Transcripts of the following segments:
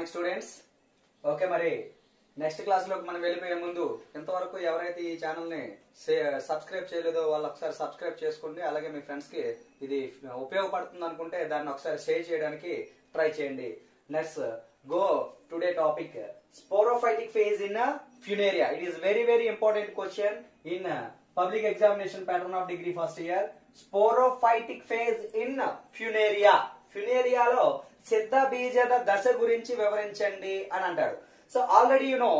Morning students. Okay, మరి next class లోకి మనం వెళ్ళిపోయే ముందు ఇంతవరకు ఎవరైతే ఈ ఛానల్ ని సబ్స్క్రైబ్ చేయలేదో వాళ్ళు ఒకసారి సబ్స్క్రైబ్ చేసుకోండి. అలాగే మీ ఫ్రెండ్స్ కి ఇది ఉపయోగపడుతుంది అనుకుంటే దాన్ని ఒకసారి షేర్ చేయడానికి ట్రై చేయండి. Let's go today topic, sporophytic phase in Funaria. It is very very important question in public examination pattern of degree first year. Sporophytic phase in Funaria. ఫ్యూనేరియాలో సిద్ధ బీజద దశ గురించి వివరించండి అని అంటాడు. So already you know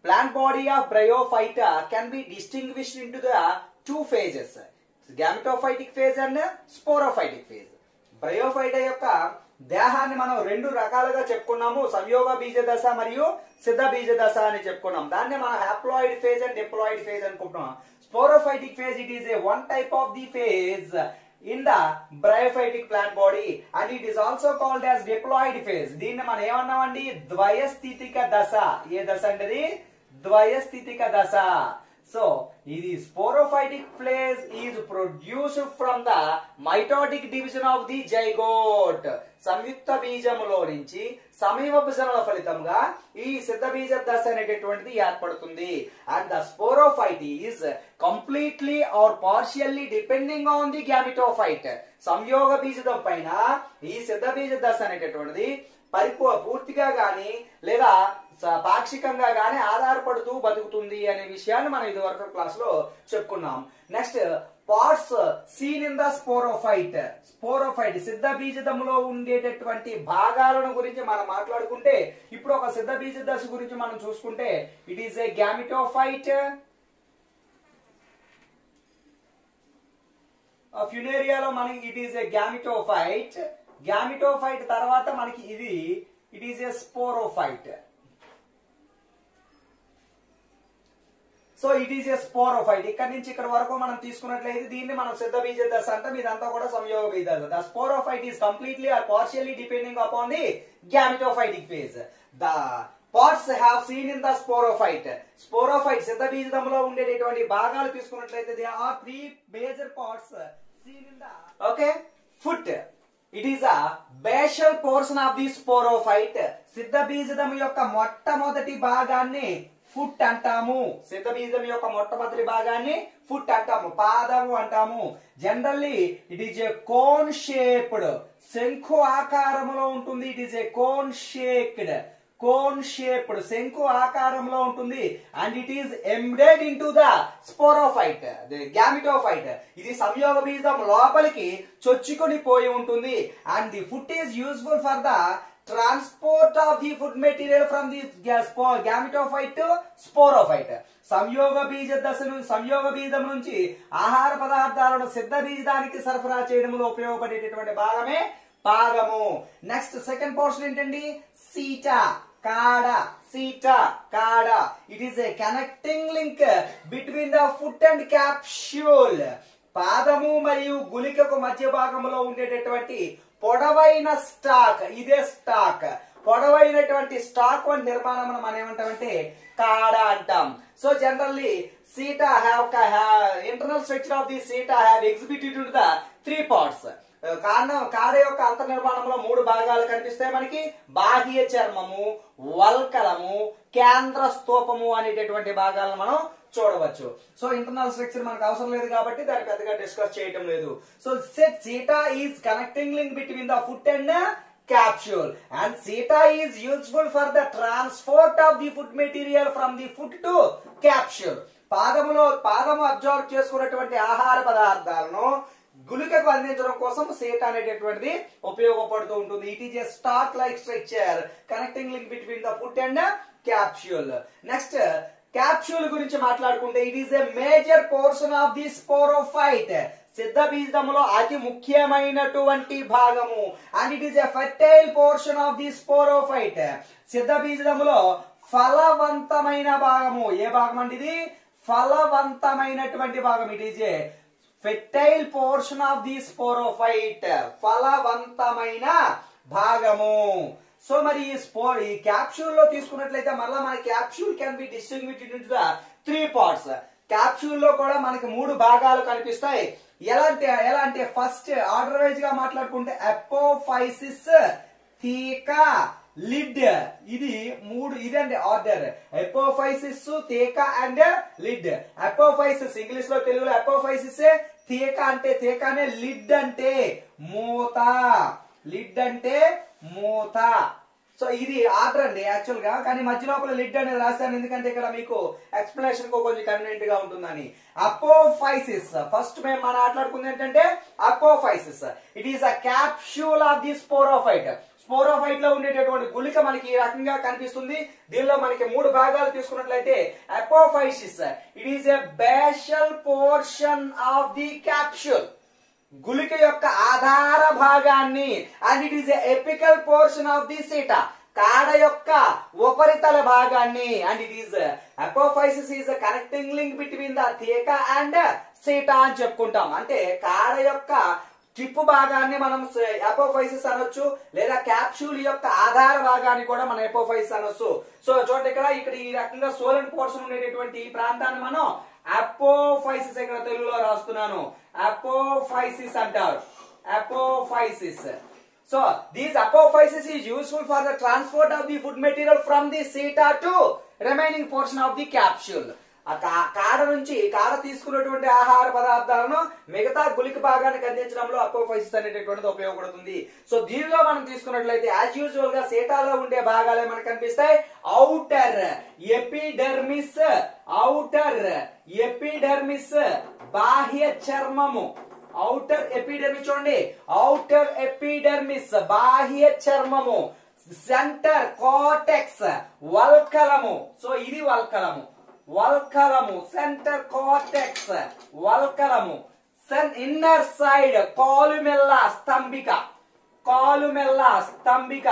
plant body of bryophyta can be distinguished into the two phases, gametophytic phase and sporophytic phase. Bryophyta యొక్క దేహాన్ని మనం రెండు రకాలుగా చెప్పుకున్నాము, సంయోగ బీజ దశ మరియు సిద్ధ బీజ దశ అని చెప్పుకున్నాం. దాన్ని మనం haploid phase and diploid phase అనుకుంటున్నాం. Sporophytic phase, it is a one type of the phase in the bryophytic plant body and it is also called as diploid phase. దీన్ని మనం ఏమన్నామండి, ద్వయస్థితిక దశ. ఏ దశ అంటే ద్వయస్థితిక దశ. సో ఇది sporophytic phase is produced from the mitotic division of the zygote. సంయుక్త బీజములో నుంచి సమవిభజనల ఫలితంగా ఈ సిద్ధ బీజ దశ అనేటటువంటిది ఏర్పడుతుంది. And the sporophyte is completely or partially depending on the gametophyte. సంయోగ బీజం పైన ఈ సిద్ధ బీజ దశ అనేటటువంటిది పూర్తిగా గాని లేదా పాక్షికంగా గాని ఆధారపడుతూ బతుకుతుంది అనే విషయాన్ని మనం ఇదివరకు క్లాస్ లో చెప్పుకున్నాం. Next parts seen in the sporophyte. Sporophyte సిద్ధ బీజదములో ఉండేటటువంటి భాగాలను గురించి మనం మాట్లాడుకుంటే, ఇప్పుడు ఒక సిద్ధ బీజ దశ గురించి మనం చూసుకుంటే, ఇట్ ఈస్ ఏ గ్యామిటోఫైట్. ఫ్యూనేరియాలో మనకి it is A gametophyte. Gametophyte తర్వాత మనకి ఇది it is A sporophyte. So it is A sporophyte. ఇక్కడ నుంచి ఇక్కడ వరకు మనం తీసుకున్నట్లయితే దీన్ని మనం సిద్ధ బీజ దశ అంటాం. ఇదంతా కూడా సంయోగ బీజ దశ. The sporophyte is completely or partially depending upon the gametophytic phase. The parts have seen in the sporophyte. Sporophyte సిద్ధ బీజంలో ఉండేటటువంటి భాగాలు తీసుకున్నట్లయితే they are three major parts seen in the okay foot. It is a basal portion of the sporophyte. సిద్ధ బీజం యొక్క మొట్టమొదటి భాగాన్ని ఫుట్ అంటాము. సిద్ధ బీజం యొక్క మొట్టమొదటి భాగాన్ని ఫుట్ అంటాము, పాదము అంటాము. Generally it is a cone shaped, శంఖు ఆకారంలో ఉంటుంది. It is a cone shaped, cone shaped శంఖు ఆకారంలో ఉంటుంది. And it is embedded into the sporophyte, gametophyte. ఇది సంయోగ బీజం లోపలికి చొచ్చుకొని పోయి ఉంటుంది. And the foot is useful for the transport of the food material from the gametophyte to sporophyte. సంయోగ బీజ దశ సంయోగ బీజం నుంచి ఆహార పదార్థాలను సిద్ధ బీజానికి సరఫరా చేయడంలో ఉపయోగపడేటటువంటి భాగమే పాదము. నెక్స్ట్ సెకండ్ పోర్షన్ ఏంటండి, సీటా, కాడ. సీటా, కాడ. It is A connecting link between the foot and capsule. పాదము మరియు గుళికకు మధ్య భాగంలో ఉండేటటువంటి పొడవైన స్టాక్, ఇదే స్టాక్. పొడవైనటువంటి స్టాక్ వంటి నిర్మాణం మనం ఏమంటామంటే కాడ అంటాం. So generally seta have internal structure of the seta have exhibited the three parts. కాడ యొక్క అంత నిర్మాణంలో మూడు భాగాలు కనిపిస్తాయి మనకి. బాహ్య చర్మము, వల్కలము, కేంద్ర స్తూపము అనేటటువంటి భాగాలను మనం చూడవచ్చు. సో ఇంటర్నల్ స్ట్రక్చర్ మనకు అవసరం లేదు కాబట్టి దాన్ని పెద్దగా డిస్కస్ చేయటం లేదు. So seta is connecting link between the foot and capsule and seta is useful for the transport of the food material from the foot to capsule. పాదము అబ్జర్వ్ చేసుకున్నటువంటి ఆహార పదార్థాలను గుళికకు అందించడం కోసం సీట అనేటటువంటిది ఉపయోగపడుతూ ఉంటుంది. It is A stock like structure connecting link between the foot and capsule. Next capsule గురించి మాట్లాడుకుంటే, it is a major portion of the sporophyte. సిద్ధ బీజములో అతి ముఖ్యమైనటువంటి భాగము. And it is a fertile portion of the sporophyte. సిద్ధ బీజములో ఫలవంతమైన భాగము. ఏ భాగం అంటే ఇది ఫలవంతమైనటువంటి భాగం. It is a fertile portion of the sporophyte, ఫలవంతమైన భాగము. సో మరి ఈ క్యాప్సూల్ లో తీసుకున్నట్లయితే మళ్ళీ మన capsule can be distinguished into the three parts. Capsule లో కూడా మనకి మూడు భాగాలు కనిపిస్తాయి. ఎలా అంటే ఫస్ట్ ఆర్డర్ వైజ్ గా మాట్లాడుకుంటే అపోఫైసిస్, థీకా, లిడ్. ఇది మూడు, ఇదండి order. Apophysis, theca and lid. Apophysis English లో, తెలుగులో ఎపోఫైసిస్. తీక అంటే తీకానే, లిడ్ అంటే మూత. లిడ్ అంటే మూత. సో ఇది ఆర్డర్ అండి యాక్చువల్ గా, కానీ మధ్య లోపల లిడ్ అనేది రాశాను ఎందుకంటే ఇక్కడ మీకు ఎక్స్ప్లెనేషన్ కు కొంచెం కన్వీనియంట్ గా ఉంటుందని. అపోఫైసిస్ ఫస్ట్ మేము మనం మాట్లాడుకుంది ఏంటంటే apophysis. It is a capsule of the sporophyte. Sporophyte లో ఉండేటటువంటి గుళిక మనకి ఈ రకంగా కనిపిస్తుంది. దీనిలో మనకి మూడు భాగాలు తీసుకున్నట్లయితే apophysis it is a basal portion of the capsule, గుళిక యొక్క ఆధార భాగాన్ని, and it is apical portion of the seta, కాడ యొక్క ఉపరితల భాగాన్ని, and it is apophysis is connecting link between the theca and seta అని చెప్పుకుంటాం. అంటే కాడ యొక్క టిప్ భాగాన్ని మనం అపోఫైసిస్ అనొచ్చు, లేదా క్యాప్సూల్ యొక్క ఆధార భాగాన్ని కూడా మనం అపోఫైసిస్ అనొచ్చు. సో చూడండి ఇక్కడ ఈ రకంగా సోలెంట్ పోర్షన్ ఉండేటటువంటి ఈ ప్రాంతాన్ని మనం అపోఫైసిస్, ఇక్కడ తెలుగులో రాస్తున్నాను, అపోఫైసిస్ అంటారు. Apophysis. So this apophysis is useful for the transport of the food material from the seta to remaining portion of the capsule. కాడ నుంచి కాడ తీసుకున్నటువంటి ఆహార పదార్థాలను మిగతా గుళిక భాగానికి అందించడంలో అపోఫైసిస్ అనేటటువంటిది ఉపయోగపడుతుంది. సో దీనిలో మనం తీసుకున్నట్లయితే యాజ్ యూజువల్ గా సీటాలో ఉండే భాగాలే మనకు కనిపిస్తాయి. ఔటర్ ఎపిడెర్మిస్, ఔటర్ ఎపిడెర్మిస్ బాహ్య చర్మము. ఔటర్ ఎపిడెర్మిస్ చూడండి, ఔటర్ ఎపిడెర్మిస్ బాహ్య చర్మము. సెంటర్ కార్టెక్స్ వల్కలము. సో ఇది వల్కలము, వల్కలము. సెంటర్ కార్టెక్స్ వల్కలము. ఇన్నర్ సైడ్ కాలుమెల్లా స్తంభిక, కాలుమెల్లా స్తంభిక.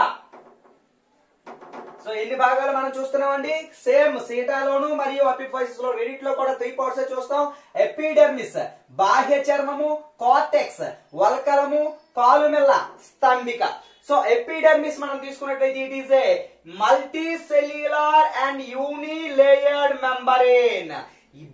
సో ఎన్ని భాగాలు మనం చూస్తున్నామండి? సేమ్ సీటాలోను మరియు అపిఫైసిస్ లో రెండిట్లో కూడా 3 పార్ట్స్ చూస్తాం. ఎపిడెర్మిస్ బాహ్య చర్మము, కార్టెక్స్ వల్కలము, కాలుమెల్ల స్తంభిక. సో ఎపిడెర్మిస్ మనం తీసుకున్నట్లయితే it is a multicellular and unilayered membrane.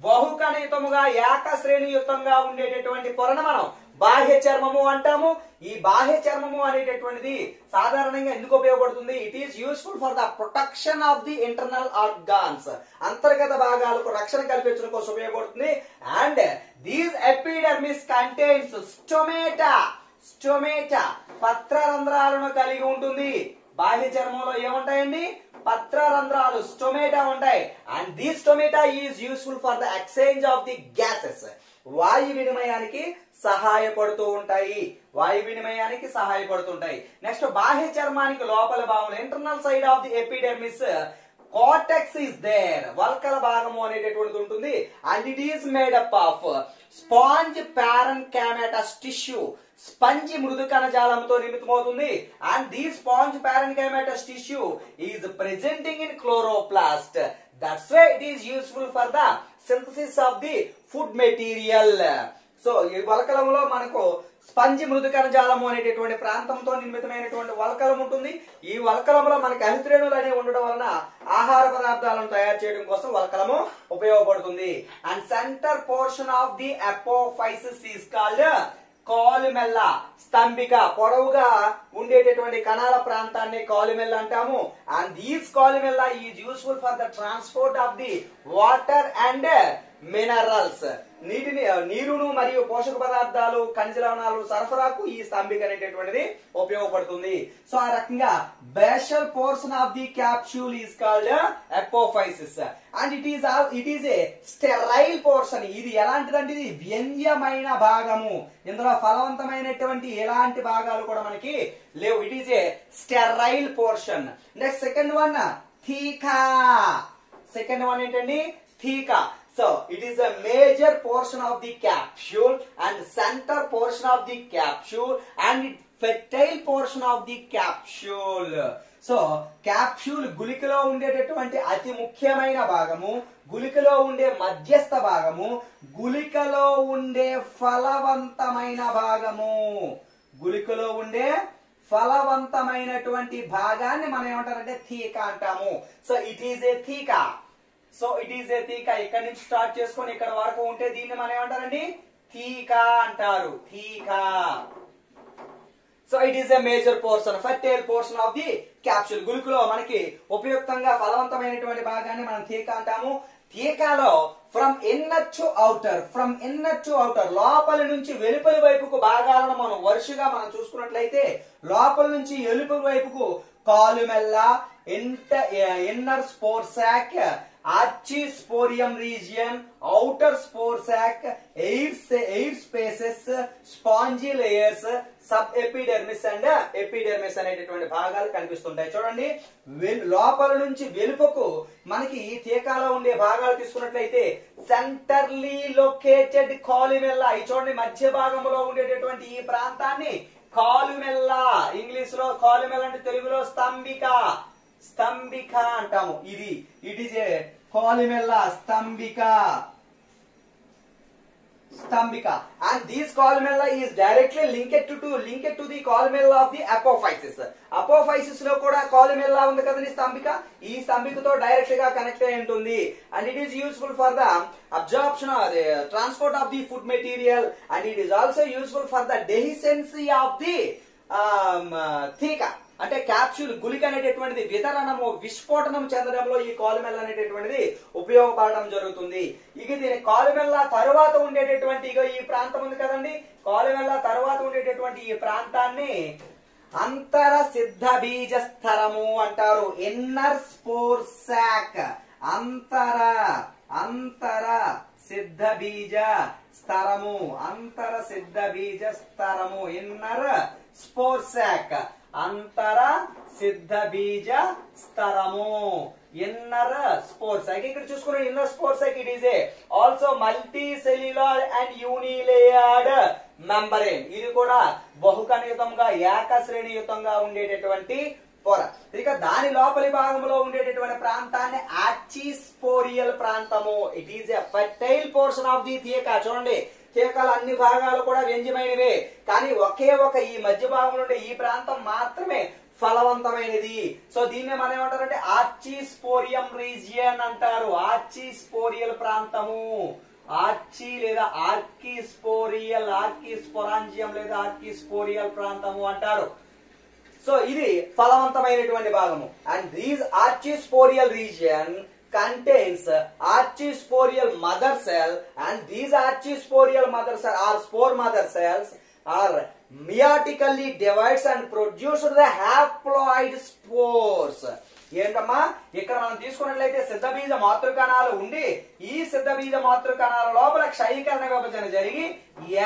బహుకణితముగా ఏకశ్రేణియుతంగా ఉండేటటువంటి పొరను మనం బాహ్య చర్మము అంటాము. ఈ బాహ్య చర్మము అనేటటువంటిది సాధారణంగా ఎందుకు ఉపయోగపడుతుంది? It is useful for the protection of the internal organs. అంతర్గత భాగాలకు రక్షణ కల్పించడం కోసం ఉపయోగపడుతుంది. And these epidermis contains stomata, stomata పత్రరంధ్రాలను కలిగి ఉంటుంది. బాహ్య చర్మంలో ఏముంటాయండి? పత్రరంధ్రాలు, స్టొమేటా ఉంటాయి. And this stomata is useful for the exchange of the gases. వాయు వినిమయానికి సహాయపడుతూ ఉంటాయి, వాయు వినిమయానికి సహాయపడుతుంటాయి. నెక్స్ట్ బాహ్య చర్మానికి లోపల భాగంలో internal side of the epidermis cortex is there, వల్కల భాగము అనేటటువంటిది ఉంటుంది. And it is made up of sponge parenchymatous tissue, spongy మృదు కణజాలంతో నిర్మితమవుతుంది. And the sponge parenchymatous tissue is presenting in chloroplast. That's why it is useful for the synthesis of the food material. So ఈ వల్కలంలో మనకు స్పంజి మృదు కణజాలము అనేటటువంటి ప్రాంతంతో నిర్మితమైనటువంటి వల్కలం ఉంటుంది. ఈ వల్కలంలో మనకి అహిత్రేణులు అనేవి ఉండడం వలన ఆహార పదార్థాలను తయారు చేయడం కోసం వల్కలము ఉపయోగపడుతుంది. And centre portion of the apophysis is called columella, స్తంభిక. పొడవుగా ఉండేటటువంటి కణాల ప్రాంతాన్ని కాలుమెల్లా అంటాము. And these columella is useful for the transport of the water and minerals. నీరును మరియు పోషక పదార్థాలు, ఖనిజ లవణాలు సరఫరాకు ఈ స్తంభిక అనేటటువంటిది ఉపయోగపడుతుంది. సో ఆ రకంగా basal portion of the capsule is called apophysis. And it is a sterile portion. ఇది ఎలాంటిదంటే ఇది వ్యంగ్యమైన భాగము. ఇందులో ఫలవంతమైనటువంటి ఎలాంటి భాగాలు కూడా మనకి లేవు. It is a sterile portion. Next second one theca. Second one ఏంటండి? Theca. So it is a major portion of the capsule and center portion of the capsule and fertile portion of the capsule. So capsule గుళికలో ఉండేటటువంటి అతి ముఖ్యమైన భాగము, గుళికలో ఉండే మధ్యస్థ భాగము, గుళికలో ఉండే ఫలవంతమైన భాగము. గుళికలో ఉండే ఫలవంతమైనటువంటి భాగాన్ని మనం ఏమంటారంటే థీకా అంటాము. So it is A theca. So it is A theca. ఇక్కడ నుంచి స్టార్ట్ చేసుకొని ఇక్కడ వరకు ఉంటే దీన్ని మనం ఏమంటారండి? థీకా అంటారు. Theca. So it is a major portion fertile portion of the capsule. గుళికలో మనకి ఉపయుక్తంగా ఫలవంతమైనటువంటి భాగాన్ని మనం థీక అంటాము. థీకాలో ఫ్రమ్ ఇన్నర్ టు అవుటర్ లోపలి నుంచి వెలుపలి వైపుకు భాగాలను మనం వరుసగా మనం చూసుకున్నట్లయితే లోపల నుంచి వెలుపలి వైపుకు columella, inner spore sac, archesporium region, outer spore sac, air spaces, spongy layers, sub epidermis and epidermis అనేటటువంటి భాగాలు కనిపిస్తుంటాయి. చూడండి, లోపల నుంచి వెలుపకు మనకి ఈ థీకాలో ఉండే భాగాలు తీసుకున్నట్లయితే సెంటర్లీ లొకేటెడ్ కాలుమెల్ల, ఈ చూడండి మధ్య భాగంలో ఉండేటటువంటి ఈ ప్రాంతాన్ని కాలుమెల్ల, ఇంగ్లీష్ లో కాలుమెల్ల అంటే తెలుగులో స్తంభిక అంటాము. ఇట్ ఈజ్ ఏ కాలుమెల్ల, స్తంభిక. And this columella is directly linked to the columella of the apophysis. Apophysis లో కూడా columella ఉంది కదండి స్తంభిక. ఈ స్తంభికతో డైరెక్ట్ గా కనెక్ట్ అయి ఉంటుంది. And it is useful for the absorption or the transport of the food material, and it is also useful for the dehiscency of the theca. అంటే capsule గుళిక అనేటటువంటిది వితరణము విస్ఫోటనం చెందడంలో ఈ కాలుమెల్ల అనేటటువంటిది ఉపయోగపడడం జరుగుతుంది. ఇక దీని కాలుమెల్ల తరువాత ఉండేటటువంటి ఈ ప్రాంతం ఉంది కదండి, కాలుమెల్ల తరువాత ఉండేటటువంటి ఈ ప్రాంతాన్ని అంతర సిద్ధ బీజ స్థరము అంటారు. ఇన్నర్ స్పోర్ సాక్, అంతర సిద్ధ బీజ స్థరము, ఇన్నర్ స్పోర్ సాక్, అంతర సిద్ధ బీజ స్థరము, ఇన్నర్ స్పోర్ సాక్. ఇక్కడ చూసుకున్న inner spore sac it is a also multicellular and unilayered membrane. ఇది కూడా బహుకణయుతంగా ఏకశ్రేణియుతంగా ఉండేటటువంటి పొర. ఇక దాని లోపలి భాగంలో ఉండేటటువంటి ప్రాంతాన్ని ఆర్చిస్పోరియల్ ప్రాంతము. It is a fertile portion of the theca. చూడండి, థీకాల అన్ని భాగాలు కూడా వ్యంజ్యమైనవే, కానీ ఒకే ఒక ఈ మధ్య భాగంలో ఉండే ఈ ప్రాంతం మాత్రమే ఫలవంతమైనది. సో దీన్ని మనం ఏమంటారంటే ఆర్చిస్పోరియం రీజియన్ అంటారు. ఆర్చిస్పోరియల్ ప్రాంతము, ఆర్చి లేదా ఆర్కిస్పోరాంజియం లేదా ఆర్కిస్పోరియల్ ప్రాంతము అంటారు. సో ఇది ఫలవంతమైనటువంటి భాగము. And these archesporial region contains archisporial mother cell, and these archisporial mother cell or spore mother cells are meiotically divides and produce the haploid spores. ఏంటమ్మా, ఇక్కడ మనం తీసుకున్నట్లయితే సిద్ధబీజ మాతృకణాలు ఉండి ఈ సిద్ధబీజ మాతృకణాల లోపల క్షయీకరణ విభజన జరిగి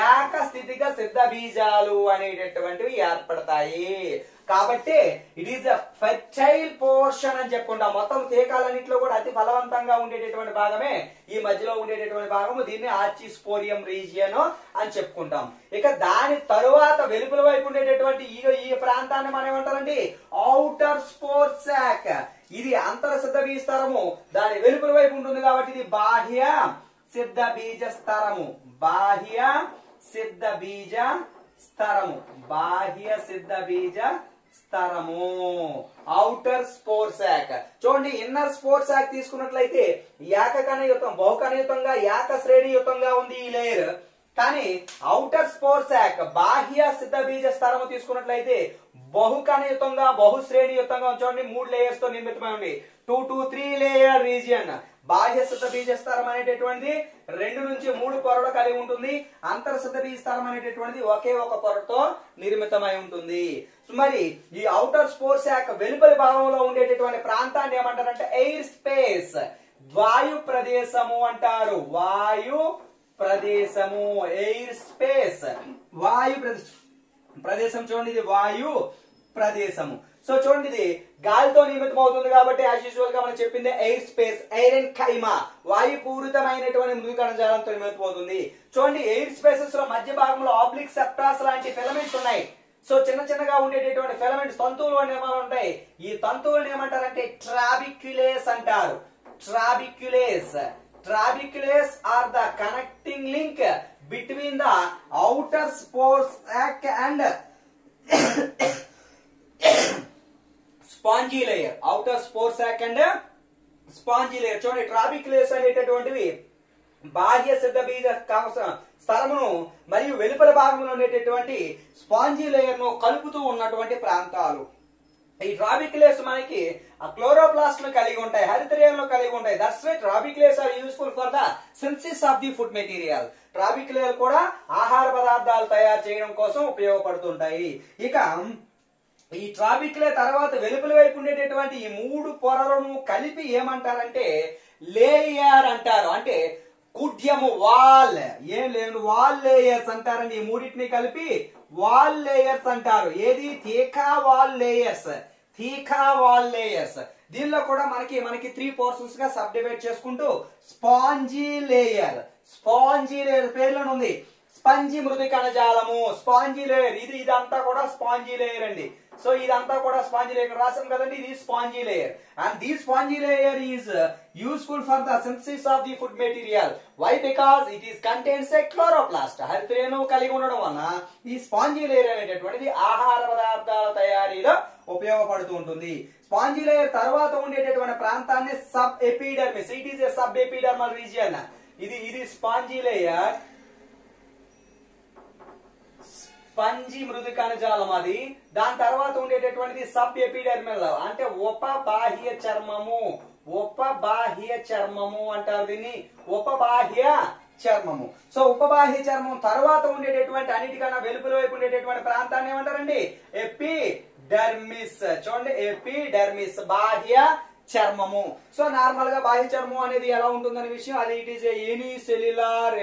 ఏక స్థితిగా సిద్ధబీజాలు అనేటటువంటివి ఏర్పడతాయి. కాబట్టి it is a fertile portion అని చెప్పుకుంటాం. మొత్తం థీకాలన్నింటిలో కూడా అతి ఫలవంతంగా ఉండేటటువంటి భాగమే ఈ మధ్యలో ఉండేటటువంటి భాగము. దీన్ని ఆర్చిస్పోరియం రీజియన్ అని చెప్పుకుంటాం. ఇక దాని తరువాత వెలుపల వైపు ఉండేటటువంటి ఈ ప్రాంతాన్ని మనం ఏమంటారండి ఔటర్ స్పోర్ సాక్. ఇది అంతర సిద్ధ బీజ స్థరము, దాని వెలుపల వైపు ఉంటుంది కాబట్టి ఇది బాహ్య సిద్ధ బీజ స్థరము. బాహ్య సిద్ధ బీజ స్థరము, ఔటర్ స్పోర్ సాక్. చూడండి, ఇన్నర్ స్పోర్ సాక్ తీసుకున్నట్లయితే ఏకకణయుతం బహుకణయుతంగా ఏకశ్రేణియుతంగా ఉంది ఈ లేయర్. కానీ ఔటర్ స్పోర్ సాక్ బాహ్య సిద్ధ బీజ స్థరము తీసుకున్నట్లయితే బహుకణయుతంగా బహుశ్రేణియుతంగా. చూడండి, 3 లేయర్స్ తో నిర్మితమై ఉంది. 2 to 3 లేయర్ రీజియన్. బాహ్య సిద్ధ బీజ స్థరం అనేటటువంటిది 2 నుంచి 3 పొరలు కలిగి ఉంటుంది. అంతర సిద్ధ బీజ స్థరం అనేటటువంటిది ఒకే ఒక పొరతో నిర్మితమై ఉంటుంది. మరి ఈ ఔటర్ స్పోర్ సాక్ వెలుపలి భాగంలో ఉండేటటువంటి ప్రాంతాన్ని ఏమంటారంటే ఎయిర్ స్పేస్, వాయు ప్రదేశము అంటారు. వాయు ప్రదేశము, ఎయిర్ స్పేస్, వాయు ప్రదేశం. చూడండి, ఇది వాయు ప్రదేశము. సో చూడండి, ఇది గాలితో నిర్మితం అవుతుంది కాబట్టి యాజ్ యూజువల్ గా మనం చెప్పింది ఎయిర్ స్పేస్. ఎయిర్ అండ్ ఖైమా, వాయుపూరితమైనటువంటి మృదు కణజాలంతో నిర్మితం అవుతుంది. చూడండి, ఎయిర్ స్పేసెస్ లో మధ్య భాగంలో ఆబ్లిక్ సెప్టాస్ లాంటి ఫిలమెంట్స్ ఉన్నాయి. సో చిన్నగా ఉండేటటువంటి ఫిలమెంట్స్, తంతువులు అనేవి ఉంటాయి. ఈ తంతువులను ఏమంటారంటే ట్రాబిక్యులేస్ అంటారు. Trabeculase are the connecting link between the outer spore sac and spongy layer. Outer spore sac and spongy layer. చూడండి, ట్రాబిక్యులేస్ అనేటటువంటివి బాహ్య సిద్ధ బీజ స్థలమును మరియు వెలుపల భాగంలో ఉండేటటువంటి స్పాంజీ లేయర్ ను కలుపుతూ ఉన్నటువంటి ప్రాంతాలు. ఈ ట్రాబిక్యులేస్ మనకి క్లోరోప్లాస్ట్ ను కలిగి ఉంటాయి, హరితరేణులు కలిగి ఉంటాయి. That's why trabeculae are useful for the synthesis of the food material. ట్రాబిక్యులేలు కూడా ఆహార పదార్థాలు తయారు చేయడం కోసం ఉపయోగపడుతుంటాయి. ఇక ఈ ట్రాబిక్యులే తర్వాత వెలుపల వైపు ఉండేటటువంటి ఈ మూడు పొరలను కలిపి ఏమంటారంటే లేయర్ అంటారు. అంటే కుడ్యము, వాల్, ఏం లేదు వాల్ లేయర్స్ అంటారండి. ఈ మూడింటిని కలిపి వాల్ లేయర్స్ అంటారు. ఏది? Theca wall layers, theca wall layers. దీనిలో కూడా మనకి 3 పోర్షన్స్ గా సబ్ డివైడ్ చేసుకుంటూ స్పాంజీ లేయర్, స్పాంజీ లేయర్ పేర్లోనే ఉంది. స్పంజి మృదు కణజాలము, స్పాంజీ లేయర్, ఇదంతా కూడా స్పాంజీ లేయర్ అండి. సో ఇదంతా కూడా స్పాంజీ లేయర్ రాసాం కదండి, ఇది spongy layer. And the spongy layer is useful for the synthesis of the food material. Why? Because it is contains a chloroplast. హరితరేణువు కలిగి ఉండడం వలన ఈ స్పాంజీ లేయర్ అనేటటువంటిది ఆహార పదార్థాల తయారీలో ఉపయోగపడుతూ ఉంటుంది. స్పాంజీ లేయర్ తర్వాత ఉండేటటువంటి ప్రాంతాన్ని sub epidermis, it is A sub epidermal region. ఇది స్పాంజీ లేయర్, స్పంజి మృదు కణజాలం అది. దాని తర్వాత ఉండేటటువంటిది సబ్ ఎపిడర్మల్, అంటే ఉపబాహ్య చర్మము, ఉపబాహ్య చర్మము అంటారు దీన్ని, ఉపబాహ్య చర్మము. సో ఉపబాహ్య చర్మం తర్వాత ఉండేటటువంటి అన్నిటికన్నా వెలుపల వైపు ఉండేటటువంటి ప్రాంతాన్ని ఏమంటారండి? ఎపిడర్మిస్. చూడండి, ఎపిడర్మిస్, బాహ్య చర్మము. సో నార్మల్ గా బాహ్య చర్మం అనేది ఎలా ఉంటుందనే విషయం, అది it is unicellular,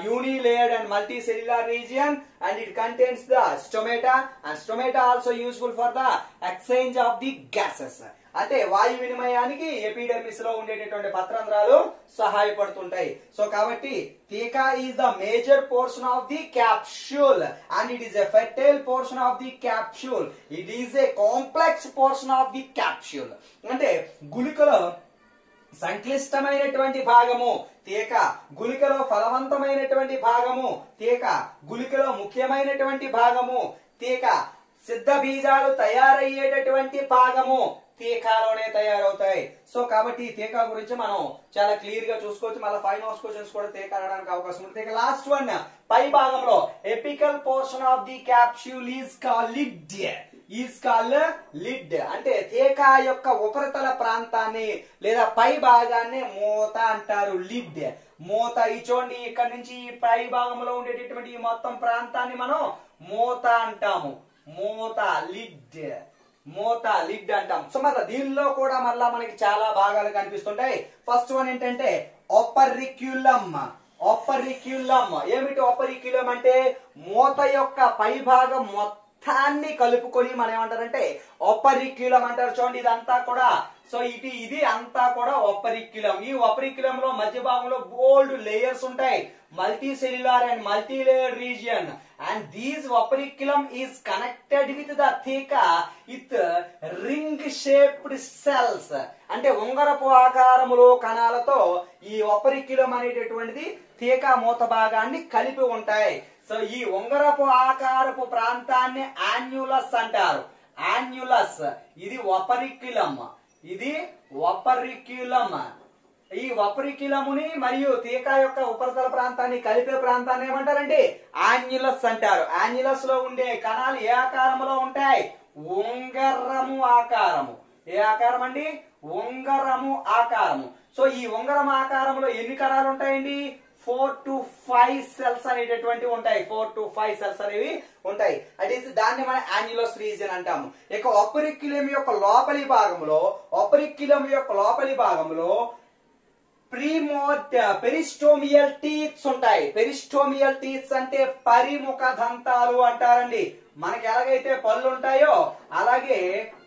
unilayered and multicellular region, and it contains the stomata, and stomata also useful for the exchange of the gases. అంటే వాయు వినిమయానికి ఎపిడర్మిస్ లో ఉండేటటువంటి పత్రంధ్రాలు సహాయపడుతుంటాయి. సో కాబట్టి theca is the major portion of the capsule and it is a fertile portion of the capsule. It is A complex portion of the capsule. అంటే గుళికలో సంక్లిష్టమైనటువంటి భాగము తీక, గుళికలో ఫలవంతమైనటువంటి భాగము తీక, గుళికలో ముఖ్యమైనటువంటి భాగము తీక, సిద్ధ బీజాలు తయారయ్యేటటువంటి భాగము తీకాలోనే తయారవుతాయి. సో కాబట్టి ఈ తీకా గురించి మనం చాలా క్లియర్ గా చూసుకోవచ్చు. మళ్ళీ 5 మార్క్స్ క్వశ్చన్స్ కూడా తీక అనడానికి అవకాశం ఉంది. తీక లాస్ట్ వన్, పై భాగంలో apical portion of the capsule is called lid, is called lid. అంటే తీకా యొక్క ఉపరితల ప్రాంతాన్ని లేదా పై భాగాన్ని మూత అంటారు, లిడ్, మూత. ఈ చూడండి, ఇక్కడ నుంచి ఈ పై భాగంలో ఉండేటటువంటి ఈ మొత్తం ప్రాంతాన్ని మనం మూత అంటాము, మూత, లిడ్, మూత, లిడ్ అంటాం. సో మరి దీనిలో కూడా మళ్ళా మనకి చాలా భాగాలు కనిపిస్తుంటాయి. ఫస్ట్ వన్ ఏంటంటే ఓపరిక్యులం. ఓపరిక్యులం ఏమిటి? ఓపరిక్యులం అంటే మూత యొక్క పై భాగం మొత్తాన్ని కలుపుకొని మనం ఏమంటారంటే ఓపరిక్యులం అంటారు. చూడండి, ఇదంతా కూడా, సో ఇది అంతా కూడా ఓపరిక్యులం. ఈ ఓపరిక్యులం లో మధ్య భాగంలో బోల్డ్ లేయర్స్ ఉంటాయి, multi cellular and multi layer region. And these operculum is connected with the theca with ring shaped cells. అంటే ఉంగరపు ఆకారములో కణాలతో ఈ ఓపరిక్యులం అనేటటువంటిది తీకా మూత భాగాన్ని కలిపి ఉంటాయి. సో ఈ ఉంగరపు ఆకారపు ప్రాంతాన్ని యాన్యులస్ అంటారు, యాన్యులస్. ఇది ఓపరిక్యులం, ఇది ఓపరిక్యులం. ఈ ఓపరిక్యులముని మరియు తీకా యొక్క ఉపరితల ప్రాంతాన్ని కలిపే ప్రాంతాన్ని ఏమంటారండి? యాన్యులస్ అంటారు. యాన్యులస్ లో ఉండే కణాలు ఏ ఆకారంలో ఉంటాయి? ఉంగరము ఆకారము. ఏ ఆకారం అండి? ఉంగరము ఆకారము. సో ఈ ఉంగరం ఆకారంలో ఎన్ని కణాలు ఉంటాయండి? 4 to 5 సెల్స్ అనేటటువంటివి ఉంటాయి, 4 to 5 సెల్స్ అనేవి ఉంటాయి. అది దాన్ని మనం యాన్యులస్ రీజియన్ అంటాము. ఇక ఓపరిక్యులం యొక్క లోపలి భాగంలో, ఓపరిక్యులం యొక్క లోపలి భాగంలో పెరిస్టోమియల్ టీత్స్ ఉంటాయి. పెరిస్టోమియల్ టీత్స్ అంటే పరిముఖ దంతాలు అంటారండి. మనకి ఎలాగైతే పళ్ళు ఉంటాయో అలాగే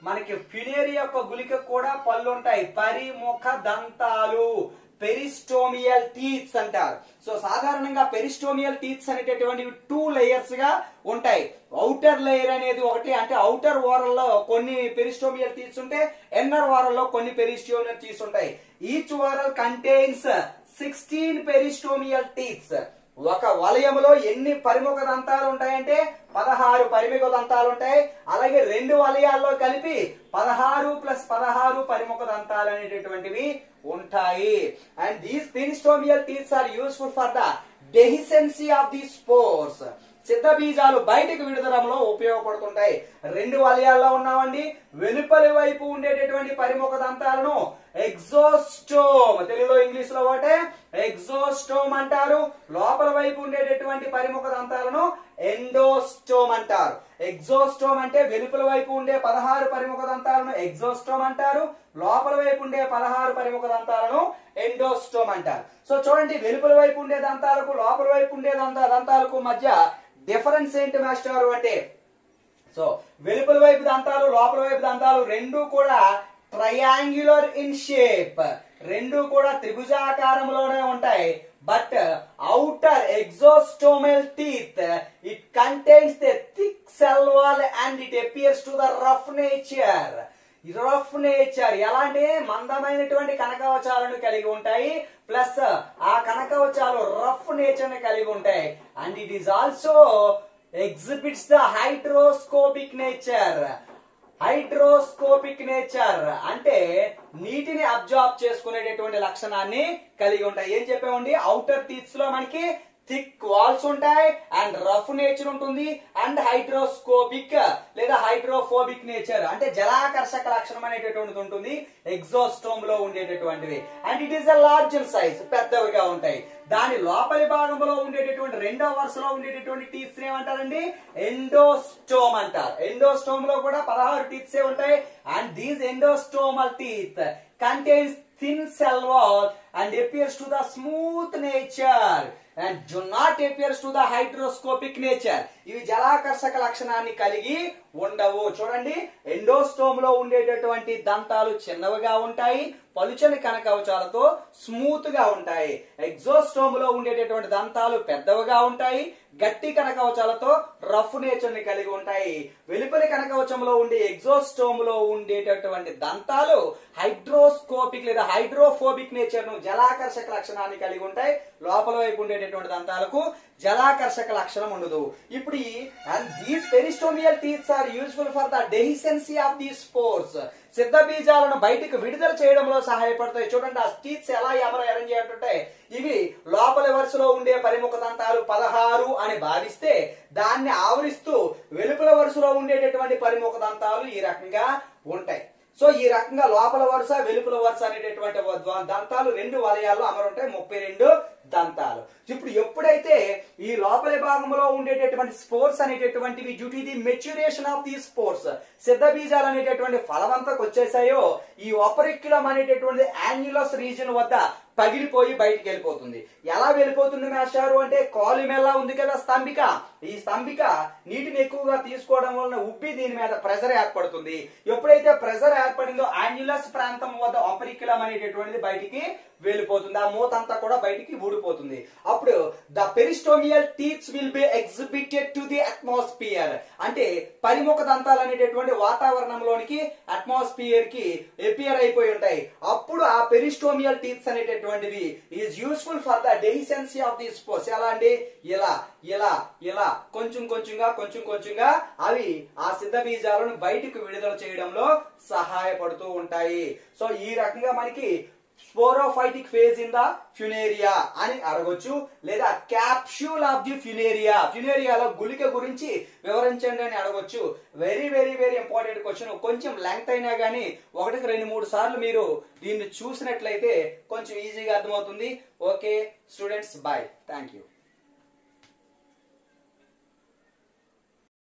మనకి ఫినేరి యొక్క గుళిక కూడా పళ్ళు ఉంటాయి, పరిముఖ దంతాలు, పెరిస్టోమియల్ టీత్స్ అంటారు. సో సాధారణంగా పెరిస్టోమియల్ టీత్స్ అనేటటువంటి 2 లేయర్స్ గా ఉంటాయి. ఔటర్ లేయర్ అనేది ఒకటి, అంటే ఔటర్ ఓరల్ లో కొన్ని పెరిస్టోమియల్ టీత్స్ ఉంటాయి, ఇన్నర్ ఓరల్ లో కొన్ని పెరిస్టోమియల్ టీత్స్ ఉంటాయి. Each oral contains 16 peristomial teeths. ఒక వలయములో ఎన్ని పరిముఖ దంతాలు ఉంటాయంటే 16 పరిముఖ దంతాలు ఉంటాయి. అలాగే 2 వలయాల్లో కలిపి 16 + 16 పరిముఖ దంతాలు అనేటటువంటివి ఉంటాయి. And these peristomial teeths are useful for the dehiscence of the spores. సిద్ధ బీజాలు బయటకు విడుదలలో ఉపయోగపడుతుంటాయి. రెండు వలయాల్లో ఉన్నామండి. వెలుపలి వైపు ఉండేటటువంటి పరిముఖ దంతాలను ఎగ్జోస్టోమ్, తెలుగులో ఇంగ్లీష్ లో ఒకటే ఎగ్జోస్టోమ్ అంటారు. లోపల వైపు ఉండేటటువంటి పరిముఖ దంతాలను ఎండోస్టోమ్ అంటారు. ఎగ్జోస్టోమ్ అంటే వెలుపల వైపు ఉండే 16 పరిముఖ దంతాలను ఎగ్జోస్టోమ్ అంటారు. లోపల వైపు ఉండే 16 పరిముఖ దంతాలను ఎండోస్టోమ్ అంటారు. సో చూడండి, వెలుపల వైపు ఉండే దంతాలకు లోపల వైపు ఉండే దంతాలకు మధ్య డిఫరెన్స్ ఏంటి మాస్టారు అంటే, సో వెలుపల వైపు దంతాలు లోపల వైపు దంతాలు రెండు కూడా ట్రయాంగులర్ ఇన్ షేప్, రెండు కూడా త్రిభుజాకారంలోనే ఉంటాయి. But outer exostomal teeth, it contains the thick cell wall and it appears to the rough nature. Rough nature ఎలా అంటే మందమైనటువంటి కనకవచాలను కలిగి ఉంటాయి, ప్లస్ ఆ కనకవచాలు రఫ్ నేచర్ ని కలిగి ఉంటాయి. And it is also exhibits the hydroscopic nature. Hydroscopic nature అంటే నీటిని అబ్జార్బ్ చేసుకునేటటువంటి లక్షణాన్ని కలిగి ఉంటాయి. ఏం చెప్పామండి, అవుటర్ టీత్స్ లో మనకి థిక్ వాల్స్ ఉంటాయి అండ్ రఫ్ నేచర్ ఉంటుంది, అండ్ హైడ్రోస్కోపిక్ లేదా హైడ్రోఫోబిక్ నేచర్ అంటే జలాకర్షక లక్షణం అనేటటువంటిది ఉంటుంది ఎగ్జోస్టోమ్ లో ఉండేటటువంటివి. And it is a large size, పెద్దవిగా ఉంటాయి. దాని లోపలి భాగంలో ఉండేటటువంటి రెండో వరుసలో ఉండేటటువంటి టీత్స్ ఏమంటారండి, ఎండోస్టోమ్ అంటారు. ఎండోస్టోమ్ లో కూడా 16 టీత్స్ ఉంటాయి. And these endostomal teeth contains thin cell wall and appears to the smooth nature and do not appears to the hydroscopic nature. ఇవి జలాకర్షక లక్షణాన్ని కలిగి ఉండవు. చూడండి, ఎండోస్టోమ్ లో ఉండేటటువంటి దంతాలు చిన్నవిగా ఉంటాయి, పలుచని కనకవచాలతో స్మూత్ గా ఉంటాయి. ఎగ్జోస్టోమ్ లో ఉండేటటువంటి దంతాలు పెద్దవిగా ఉంటాయి, గట్టి కనకవచాలతో రఫ్ నేచర్ ని కలిగి ఉంటాయి. వెలుపలి కనకవచంలో ఉండే ఎగ్జోస్టోమ్ లో ఉండేటటువంటి దంతాలు హైడ్రోస్కోపిక్ లేదా హైడ్రోఫోబిక్ నేచర్ ను జలాకర్షక లక్షణాన్ని కలిగి ఉంటాయి. లోపల వైపు ఉండేటటువంటి దంతాలకు జలాకర్షక లక్షణం ఉండదు. ఇప్పుడు and these peristomial teeth are useful for the dehiscency of these spores. సిద్ధ బీజాలను బయటికి విడుదల చేయడంలో సహాయపడతాయి. చూడండి, ఆ టీత్స్ ఎలా అరేంజ్ చేయాలంటే, ఇవి లోపలి వరుసలో ఉండే పరిముఖ దంతాలు 16 అని భావిస్తే దాన్ని ఆవరిస్తూ వెలుపల వరుసలో ఉండేటటువంటి పరిముఖ దంతాలు ఈ రకంగా ఉంటాయి. సో ఈ రకంగా లోపల వరుస వెలుపల వరుస అనేటటువంటి దంతాలు రెండు వలయాల్లో అమరుంటాయి, 32 దంతాలు. ఇప్పుడు ఎప్పుడైతే ఈ లోపలి భాగంలో ఉండేటటువంటి స్పోర్స్ అనేటటువంటివి due to the maturation of the spores సిద్ధ బీజాలు అనేటటువంటి ఫలవంతకు వచ్చేసాయో, ఈ ఓపరిక్యులం అనేటటువంటి యాన్యులస్ రీజన్ వద్ద పగిలిపోయి బయటికి వెళ్ళిపోతుంది. ఎలా వెళ్ళిపోతుంది మాస్టారు అంటే, కాలుమెల్లా ఉంది కదా స్తంభిక, ఈ స్తంభిక నీటిని ఎక్కువగా తీసుకోవడం వలన ఉబ్బి దీని మీద ప్రెజర్ ఏర్పడుతుంది. ఎప్పుడైతే ప్రెజర్ ఏర్పడిందో యాన్యులస్ ప్రాంతం వద్ద ఓపరిక్యులం అనేటటువంటిది బయటికి వెళ్ళిపోతుంది, ఆ మూత అంతా కూడా బయటికి ఊడిపోతుంది. అప్పుడు the peristomial teeths will be exhibited to the atmosphere అంటే పరిముఖ దంతాలు అనేటటువంటి వాతావరణంలోనికి అట్మాస్ఫియర్ కి ఎపియర్ అయిపోయి ఉంటాయి. అప్పుడు ఆ పెరిస్టోమియల్ టీత్స్ అనేటటువంటివి is useful for the dehiscence of the spores. ఎలా అండి, ఇలా ఇలా ఇలా కొంచెం కొంచెంగా అవి ఆ సిద్ధ బీజాలను బయటికి విడుదల చేయడంలో సహాయపడుతూ ఉంటాయి. సో ఈ రకంగా మనకి స్పోరోఫైటిక్ ఫేజ్ ఇన్ ద ఫ్యునేరియా అని అడగొచ్చు, లేదా క్యాప్సూల్ ఆఫ్ ది ఫ్యునేరియా, ఫ్యునేరియాలో గుళిక గురించి వివరించండి అని అడగొచ్చు. Very very very important question. కొంచెం లెంగ్త్ అయినా గానీ 1-2-3 సార్లు మీరు దీన్ని చూసినట్లయితే కొంచెం ఈజీగా అర్థమవుతుంది. Okay students, bye, thank you.